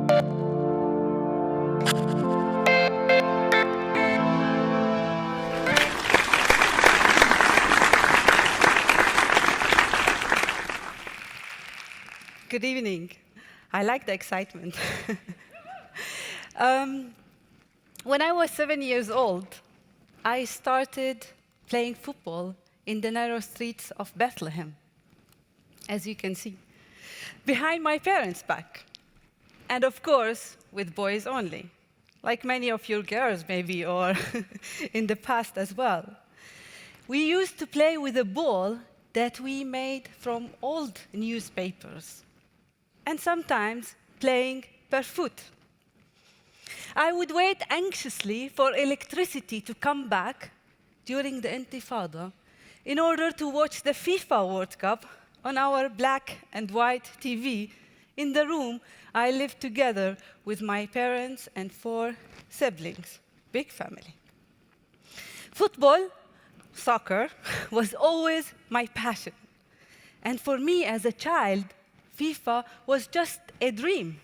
Good evening. I like the excitement. When I was 7 years old, I started playing football in the narrow streets of Bethlehem, as you can see, behind my parents' back. And of course, with boys only, like many of your girls maybe, or in the past as well. We used to play with a ball that we made from old newspapers, and sometimes playing barefoot. I would wait anxiously for electricity to come back during the Intifada in order to watch the FIFA World Cup on our black and white TV in the room I lived together with my parents and 4 siblings. Big family. Football, soccer, was always my passion. And for me as a child, FIFA was just a dream.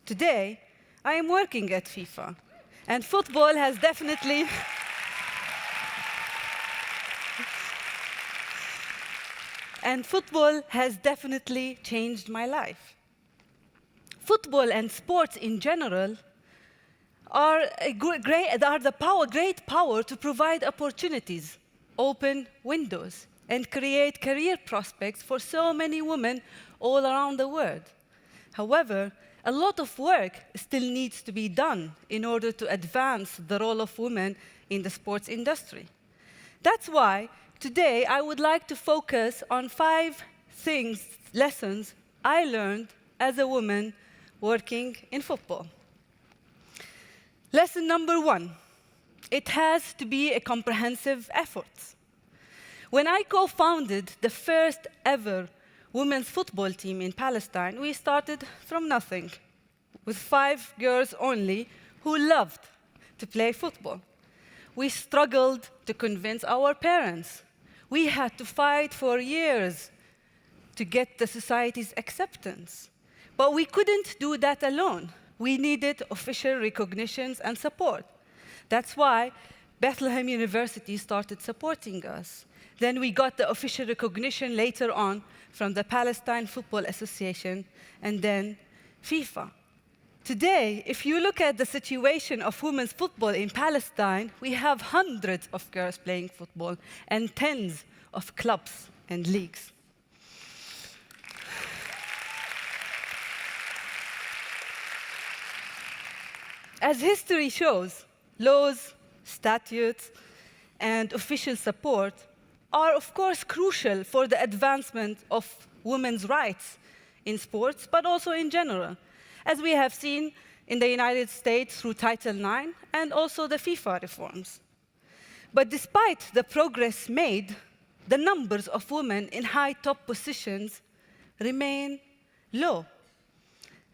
Today, I am working at FIFA, and football has definitely changed my life. Football and sports in general are great power to provide opportunities, open windows, and create career prospects for so many women all around the world. However, a lot of work still needs to be done in order to advance the role of women in the sports industry. That's why today I would like to focus on 5 lessons I learned as a woman working in football. Lesson number 1, it has to be a comprehensive effort. When I co-founded the first ever women's football team in Palestine, we started from nothing, with 5 girls only who loved to play football. We struggled to convince our parents. We had to fight for years to get the society's acceptance. But we couldn't do that alone. We needed official recognitions and support. That's why Bethlehem University started supporting us. Then we got the official recognition later on from the Palestine Football Association, and then FIFA. Today, if you look at the situation of women's football in Palestine, we have hundreds of girls playing football and tens of clubs and leagues. As history shows, laws, statutes, and official support are, of course, crucial for the advancement of women's rights in sports, but also in general, as we have seen in the United States through Title IX and also the FIFA reforms. But despite the progress made, the numbers of women in high top positions remain low.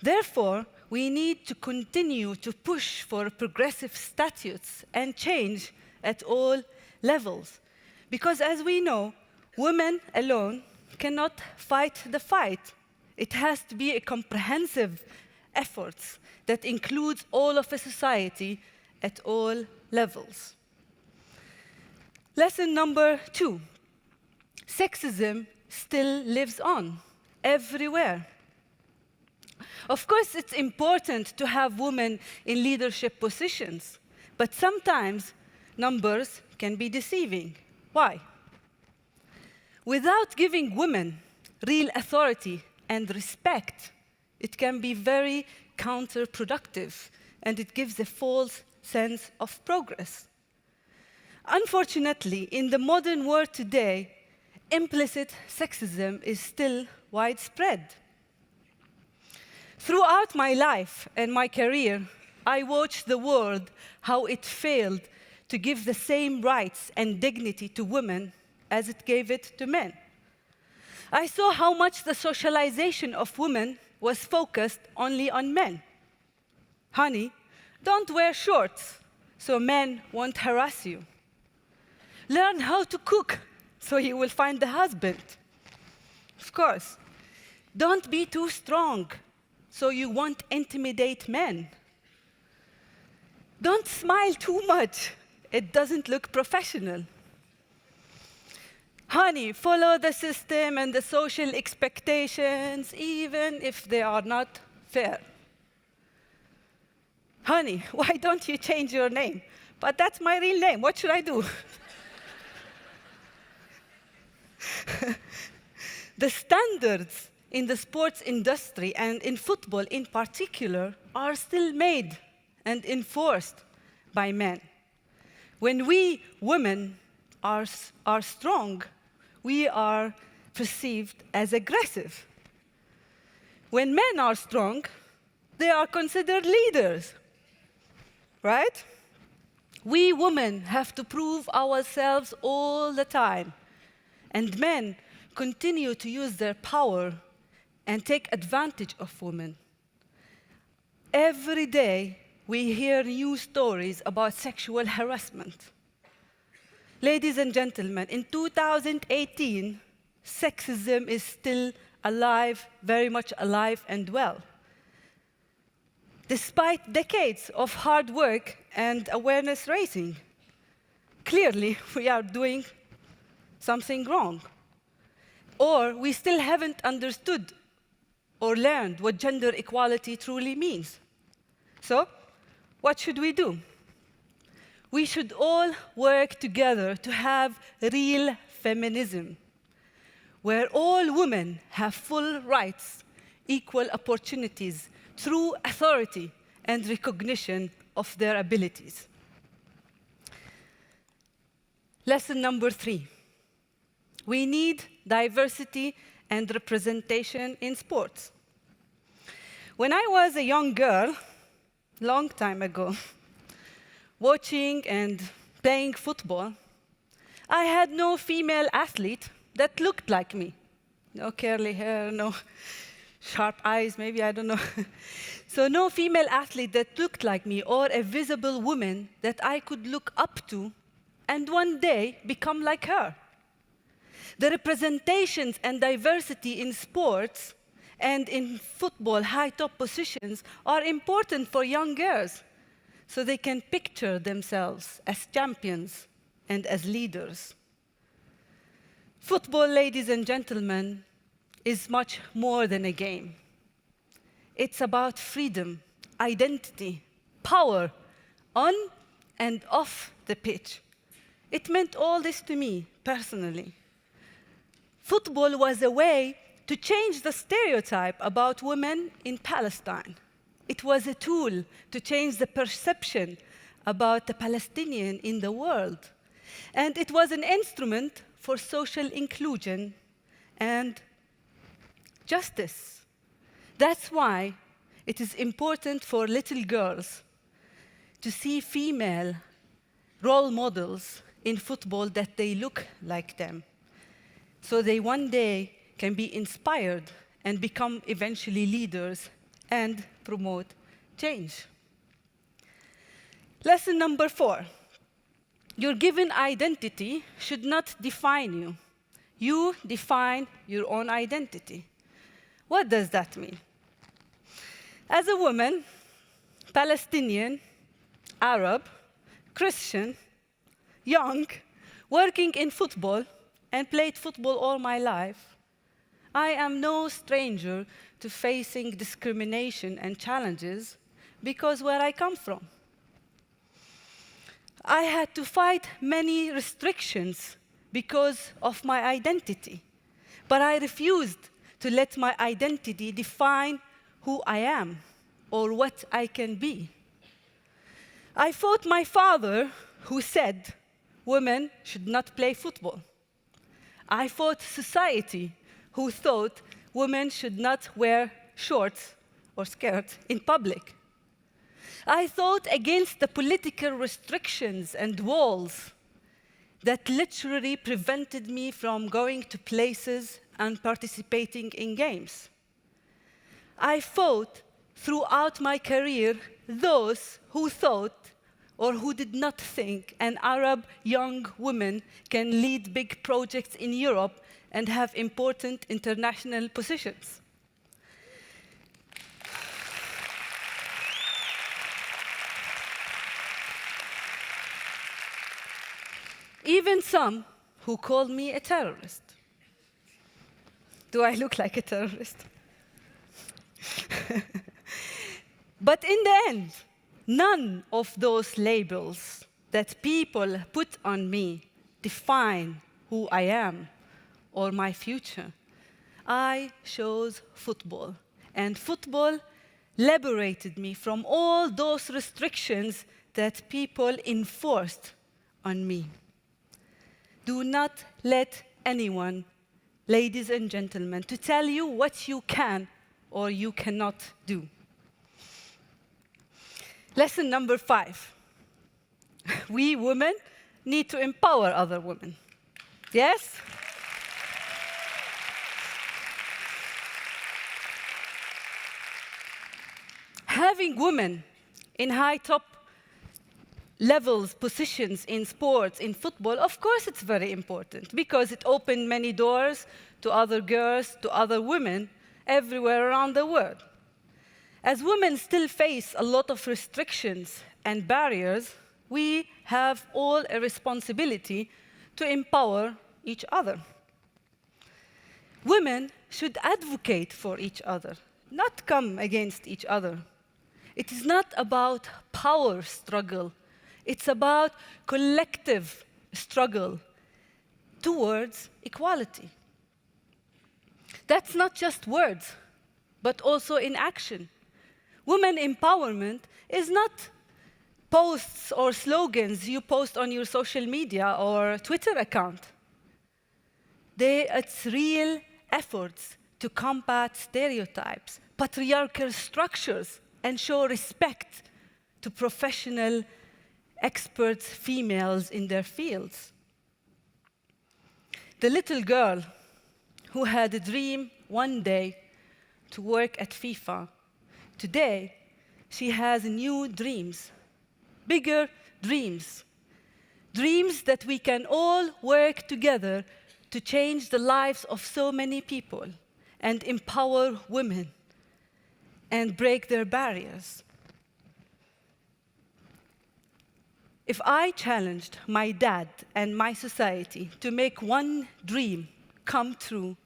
Therefore, we need to continue to push for progressive statutes and change at all levels. Because as we know, women alone cannot fight the fight. It has to be a comprehensive effort that includes all of a society at all levels. Lesson number 2, sexism still lives on everywhere. Of course, it's important to have women in leadership positions, but sometimes numbers can be deceiving. Why? Without giving women real authority and respect, it can be very counterproductive, and it gives a false sense of progress. Unfortunately, in the modern world today, implicit sexism is still widespread. Throughout my life and my career, I watched the world, how it failed to give the same rights and dignity to women as it gave it to men. I saw how much the socialization of women was focused only on men. Honey, don't wear shorts so men won't harass you. Learn how to cook so you will find the husband. Of course, don't be too strong so you won't intimidate men. Don't smile too much. It doesn't look professional. Honey, follow the system and the social expectations, even if they are not fair. Honey, why don't you change your name? But that's my real name. What should I do? The standards in the sports industry and in football in particular are still made and enforced by men. When we women are strong, we are perceived as aggressive. When men are strong, they are considered leaders, right? We women have to prove ourselves all the time, and men continue to use their power and take advantage of women. Every day, we hear new stories about sexual harassment. Ladies and gentlemen, in 2018, sexism is still alive, very much alive and well. Despite decades of hard work and awareness raising, clearly we are doing something wrong. Or we still haven't understood or learned what gender equality truly means. So, what should we do? We should all work together to have real feminism, where all women have full rights, equal opportunities, true authority, and recognition of their abilities. Lesson number 3. We need diversity and representation in sports. When I was a young girl, long time ago, watching and playing football, I had no female athlete that looked like me. No curly hair, no sharp eyes, maybe, I don't know. So no female athlete that looked like me or a visible woman that I could look up to and one day become like her. The representations and diversity in sports and in football high top positions are important for young girls so they can picture themselves as champions and as leaders. Football, ladies and gentlemen, is much more than a game. It's about freedom, identity, power, on and off the pitch. It meant all this to me personally. Football was a way to change the stereotype about women in Palestine. It was a tool to change the perception about the Palestinian in the world. And it was an instrument for social inclusion and justice. That's why it is important for little girls to see female role models in football that they look like them, so they one day can be inspired and become eventually leaders and promote change. Lesson number 4. Your given identity should not define you. You define your own identity. What does that mean? As a woman, Palestinian, Arab, Christian, young, working in football, and played football all my life, I am no stranger to facing discrimination and challenges because where I come from. I had to fight many restrictions because of my identity, but I refused to let my identity define who I am or what I can be. I fought my father, who said women should not play football. I fought society, who thought women should not wear shorts or skirts in public. I fought against the political restrictions and walls that literally prevented me from going to places and participating in games. I fought throughout my career those who thought or who did not think an Arab young woman can lead big projects in Europe and have important international positions. even some who call me a terrorist. Do I look like a terrorist? But in the end, none of those labels that people put on me define who I am or my future. I chose football, and football liberated me from all those restrictions that people enforced on me. Do not let anyone, ladies and gentlemen, to tell you what you can or you cannot do. Lesson number 5. We women need to empower other women. Yes? Having women in high top levels, positions in sports, in football, of course it's very important because it opened many doors to other girls, to other women everywhere around the world. As women still face a lot of restrictions and barriers, we have all a responsibility to empower each other. Women should advocate for each other, not come against each other. It is not about power struggle. It's about collective struggle towards equality. That's not just words, but also in action. Women empowerment is not posts or slogans you post on your social media or Twitter account. It's real efforts to combat stereotypes, patriarchal structures, and show respect to professional experts, females in their fields. The little girl who had a dream one day to work at FIFA, today she has new dreams, bigger dreams, dreams that we can all work together to change the lives of so many people and empower women and break their barriers. If I challenged my dad and my society to make one dream come true,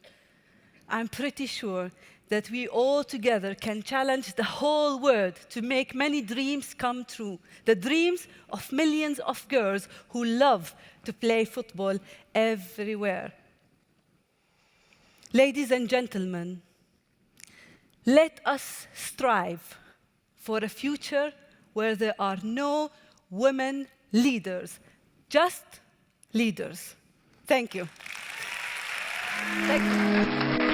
I'm pretty sure that we all together can challenge the whole world to make many dreams come true, the dreams of millions of girls who love to play football everywhere. Ladies and gentlemen, let us strive for a future where there are no women leaders, just leaders. Thank you. Thank you.